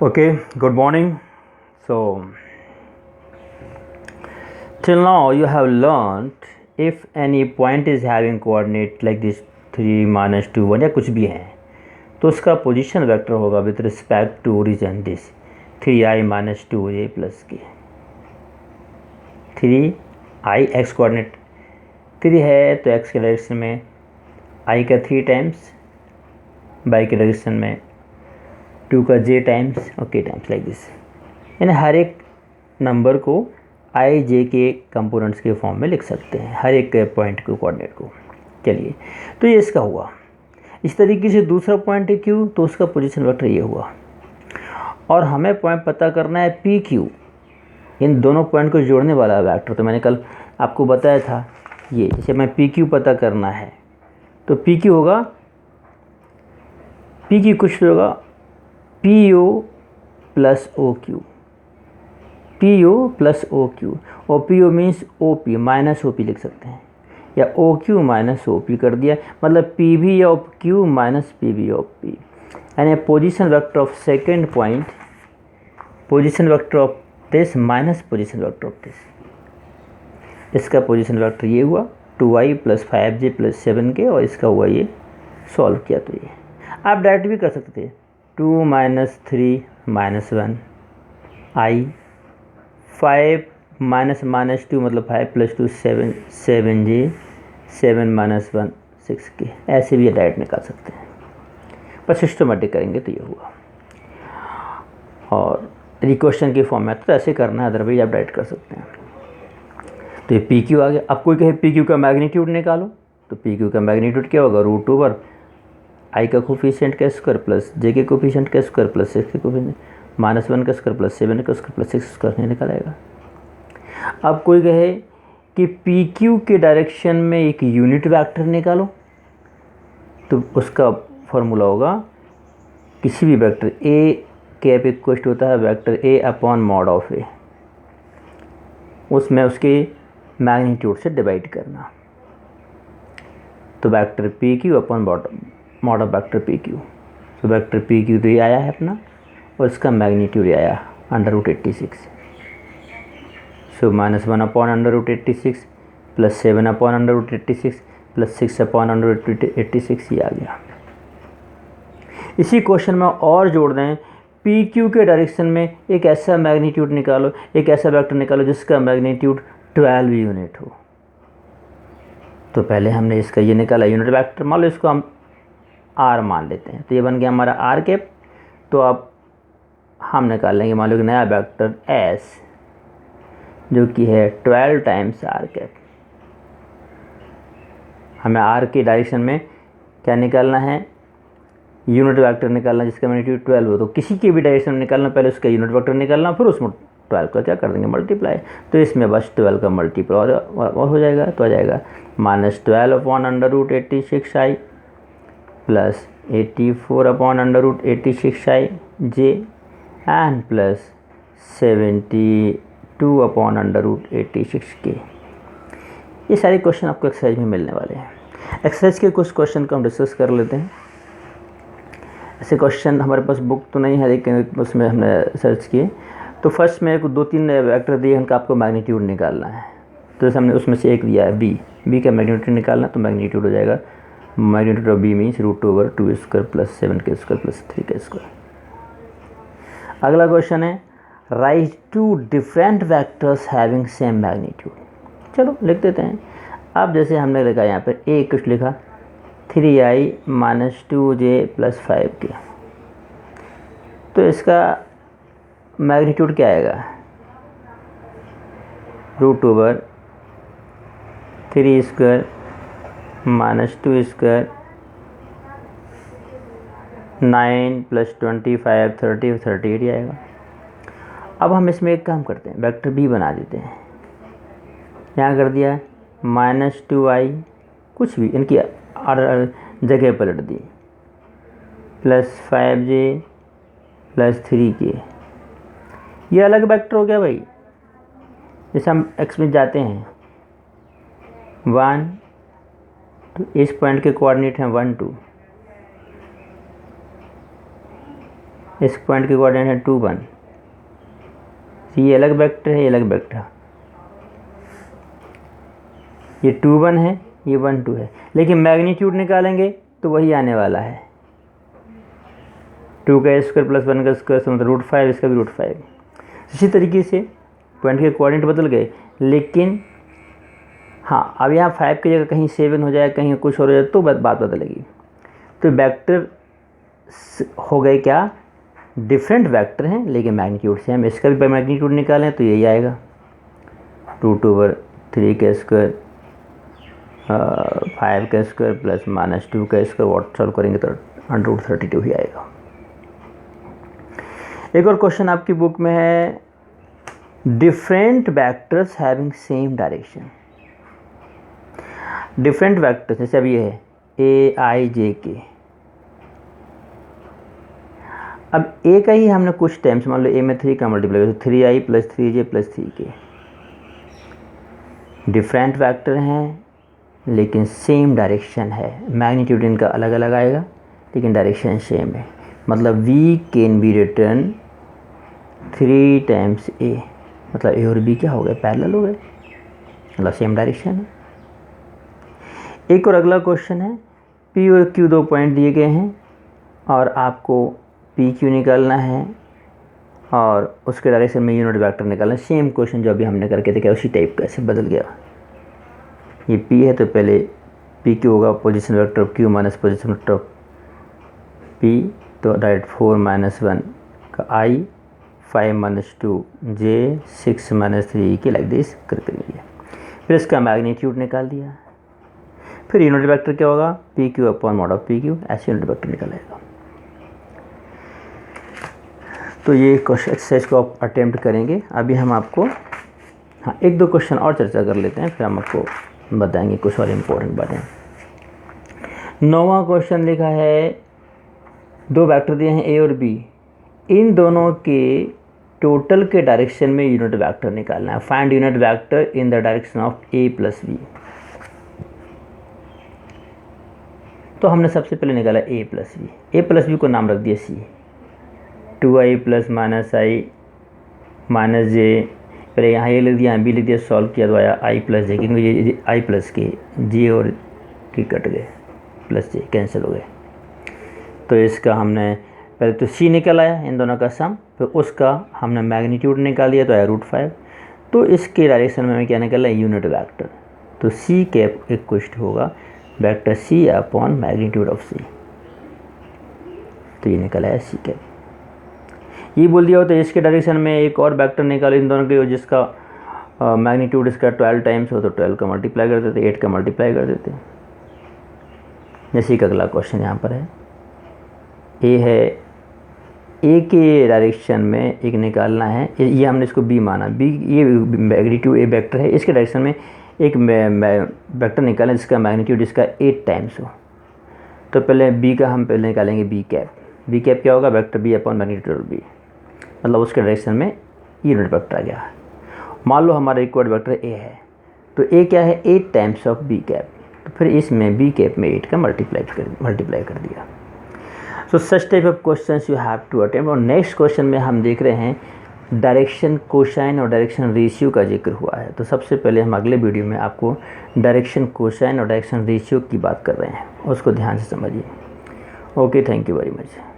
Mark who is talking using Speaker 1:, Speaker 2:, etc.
Speaker 1: Okay, good morning. So, till now you have learned if any point is having coordinate like this 3 minus 2 1 या कुछ भी है तो उसका पोजीशन वेक्टर होगा with respect to origin this 3i minus 2j plus k 3i x coordinate 3 है तो x के डायरेक्शन में i का 3 टाइम्स, y के डायरेक्शन में 2 का j टाइम्स और k टाइम्स लाइक दिस। यानी हर एक नंबर को आई जे के कंपोनेंट्स के फॉर्म में लिख सकते हैं, हर एक पॉइंट को कोऑर्डिनेट को। चलिए, तो ये इसका हुआ। इस तरीके से दूसरा पॉइंट है क्यू, तो उसका पोजीशन वेक्टर ये हुआ। और हमें पॉइंट पता करना है पी क्यू, इन दोनों पॉइंट को जोड़ने वाला वेक्टर। तो मैंने कल आपको बताया था ये, जैसे मैं पी क्यू पता करना है तो पी क्यू होगा, पी क्यू कुछ होगा P O plus O Q, P O plus O Q, और P O means O P minus O P लिख सकते हैं, या O Q minus O P कर दिया, मतलब P V of Q minus P V of P. यानी position vector of second point, position vector of this minus position vector of this. इसका position vector ये हुआ 2i plus 5j plus 7k, और इसका हुआ ये सॉल्व किया तो ये आप डायरेक्ट भी कर सकते थे 2 minus 3 minus 1 i, 5 minus minus 2 मतलब 5 प्लस 2 7, 7j, 7 माइनस 1 6k। ऐसे भी डायरेक्ट निकाल सकते हैं, पर सिस्टमेटिक करेंगे तो ये हुआ। और रिक्वेश्चन के फॉर्मेट तो ऐसे करना है, अदरवाइज आप डायरेक्ट कर सकते हैं। तो ये पी क्यू आ गया। अब कोई कहे पी क्यू का मैग्नीट्यूड निकालो, तो पी क्यू का मैग्नीट्यूड क्या होगा, रूट ओवर आई का कोफिशिएंट का स्क्वायर प्लस जे के कोफिशिएंट का स्क्वायर प्लस 6 के कोफिशिएंट माइनस 1 का स्क्वायर प्लस 7 का स्क्वायर प्लस 6 स्क्वायर नहीं निकालेगा। अब कोई कहे कि पी क्यू के डायरेक्शन में एक यूनिट वेक्टर निकालो, तो उसका फॉर्मूला होगा किसी भी वेक्टर ए कैप इक्वल होता है vector A upon mod of A, उसमें उसके मैग्नीट्यूड से डिवाइड करना। तो vector P Q upon mod of vector P Q, तो वेक्टर पी क्यू तो ये आया है अपना, और इसका मैग्नीट्यूड ये आया √86। सो -1 upon √86 plus 7 upon √86 plus 6 upon √86 ये आ गया। इसी क्वेश्चन में और जोड़ दें, पी क्यू के डायरेक्शन में एक ऐसा मैग्नीट्यूड निकालो, एक ऐसा वेक्टर निकालो जिसका मैग्नीट्यूड 12 यूनिट हो। तो पहले हमने इसका ये निकाला यूनिट वेक्टर, मान लो इसको हम आर मान लेते हैं, तो ये बन गया हमारा आर कैप। तो अब हम निकाल लेंगे मान लो कि नया वेक्टर एस, जो कि है 12 टाइम्स आर कैप। हमें आर के डायरेक्शन में क्या निकालना है, यूनिट वेक्टर निकालना जिसका मैग्नीट्यूड 12 हो। तो किसी के भी डायरेक्शन में निकालना, पहले उसका यूनिट वेक्टर निकालना, फिर उसमें 12 का क्या कर देंगे मल्टीप्लाई। तो इसमें बस 12 का मल्टीप्लाई और हो जाएगा, तो आ जाएगा -12 upon √86i plus 84 upon √86i J and plus 72 upon √86k। ये सारे क्वेश्चन आपको एक्सरसाइज में मिलने वाले हैं। एक्सरसाइज के कुछ क्वेश्चन को हम डिस्कस कर लेते हैं। ऐसे क्वेश्चन हमारे पास बुक तो नहीं है, लेकिन उसमें हमने सर्च किए। तो फर्स्ट में 2-3 वेक्टर दिए, उनका आपको मैग्नीट्यूड निकालना है। तो जैसे हमने उसमें से एक दिया है बी का मैग्नीट्यूड निकालना, तो मैग्नीट्यूड हो जाएगा magnitude of B means √2 square plus 7 के स्क्वायर प्लस 3 के स्क्वायर। अगला क्वेश्चन है right 2 different vectors having same magnitude. चलो लिख देते हैं। अब जैसे हमने लिखा यहाँ पर ए कुछ लिखा 3i minus 2j plus 5k, तो इसका मैग्नीट्यूड क्या आएगा, √3 स्क्वायर माइनस 2 स्क्वायर 9 प्लस 25 30 38 आएगा। अब हम इसमें एक काम करते हैं, वेक्टर बी बना देते हैं। यहाँ कर दिया -2i, कुछ भी इनकी जगह पलट दी, प्लस 5j प्लस 3k। ये अलग वेक्टर हो गया भाई। जैसे हम एक्स में जाते हैं 1, तो इस पॉइंट के कोऑर्डिनेट हैं 1 2, इस पॉइंट के कोऑर्डिनेट है 2 1, ये अलग वेक्टर है, ये अलग वेक्टर है, ये 2 1 है, ये 1 2 है, लेकिन मैग्नीट्यूड निकालेंगे तो वही आने वाला है, 2 का स्क्वायर प्लस 1 का स्क्वायर मतलब √5, इसका भी √5। इसी तरीके से पॉइंट के कोऑर्डिनेट बदल गए, लेकिन हाँ अब यहाँ 5 की जगह कहीं 7 हो जाए, कहीं कुछ और हो जाए तो बात बदलेगी। तो वेक्टर हो गए क्या, डिफरेंट वेक्टर हैं लेकिन मैग्नीट्यूड सेम। इसका भी मैग्नीट्यूड निकालें तो यही आएगा 2/3 का स्क्वायर 5 का स्क्वायर प्लस -2 का स्क्वायर, वॉट सॉल्व करेंगे तो √32 ही आएगा। एक और क्वेश्चन आपकी बुक में है, different vectors having same direction. Different vectors जैसे अब ये है AIJK, अब ए का ही हमने कुछ टाइम्स, मान लो ए में 3 का मल्टीप्लाई करो तो 3i + 3j + 3k। Different vector हैं लेकिन सेम डायरेक्शन है, मैग्नीट्यूड इनका अलग अलग आएगा लेकिन डायरेक्शन सेम है, मतलब v can be return 3 times a, मतलब a और b क्या हो गए, पैरेलल हो गए, मतलब सेम डायरेक्शन है। एक और अगला क्वेश्चन है, p और q 2 पॉइंट दिए गए हैं और आपको PQ निकालना है और उसके डायरेक्शन में यूनिट वेक्टर निकालना है। सेम क्वेश्चन जो अभी हमने करके देखा उसी टाइप का, ऐसे बदल गया। ये P है तो पहले PQ होगा position vector of Q minus position vector of P, तो डायरेक्ट 4 - 1 का I, 5 - 2 J, 6 - 3 के लाइक दिस करके दिया। फिर इसका मैग्नीट्यूड निकाल दिया, फिर यूनिट वेक्टर क्या होगा, PQ/mod(PQ), ऐसे यूनिट वेक्टर निकालेगा। तो ये क्वेश्चन एक्सरसाइज को आप अटेम्प्ट करेंगे। अभी हम आपको हाँ 1-2 क्वेश्चन और चर्चा कर लेते हैं, फिर हम आपको बताएंगे कुछ और इम्पोर्टेंट बातें। 9वां क्वेश्चन लिखा है, 2 वेक्टर दिए हैं A और B, इन दोनों के टोटल के डायरेक्शन में यूनिट वेक्टर निकालना है। Find unit vector in the direction of A + B। तो हमने सबसे पहले निकाला A + B, A + B को नाम रख दिया C, 2i + -i - j, पहले यहाँ ए लिख दिया, यहाँ बी लिख दिया, सॉल्व किया तो आया i + j, क्योंकि ये i + के j और के कट गए, +j कैंसिल हो गए। तो इसका हमने पहले तो c निकल आया इन दोनों का सम, फिर उसका हमने मैग्नीट्यूड निकाल दिया तो आया √5। तो इसके डायरेक्शन में हमें क्या निकला, यूनिट वेक्टर, तो c कैप इक्वल होगा वेक्टर c/मैग्नीट्यूड ऑफ c, तो ये निकला है c कैप। ये बोल दिया होता है इसके डायरेक्शन में एक और वेक्टर निकालो इन दोनों के, जिसका मैग्नीट्यूड इसका 12 टाइम्स हो तो 12 का मल्टीप्लाई कर देते, 8 का मल्टीप्लाई कर देते। जैसे कि अगला क्वेश्चन यहाँ पर है, ए है, ए के डायरेक्शन में एक निकालना है, ये हमने इसको बी माना, बी ये मैग्नीट्यूड ए वेक्टर है, इसके डायरेक्शन में एक वेक्टर निकालें जिसका मैग्नीट्यूड इसका 8 टाइम्स हो। तो पहले बी का हम पहले निकालेंगे बी कैप। बी कैप क्या होगा, वेक्टर B/मैग्नीट्यूड बी, मतलब उसके डायरेक्शन में यूनिट वेक्टर आ गया। मान लो हमारा रिक्वायर्ड वेक्टर ए है, तो ए क्या है, 8 टाइम्स ऑफ बी कैप, तो फिर इसमें बी कैप में 8 का मल्टीप्लाई कर दिया। So such type of questions you have to attempt. और नेक्स्ट क्वेश्चन में हम देख रहे हैं डायरेक्शन कोसाइन और डायरेक्शन रेशियो का जिक्र हुआ है। तो सबसे पहले हम अगले वीडियो में आपको डायरेक्शन कोसाइन और डायरेक्शन रेशियो की बात कर रहे हैं, उसको ध्यान से समझिए। Okay, thank you very much.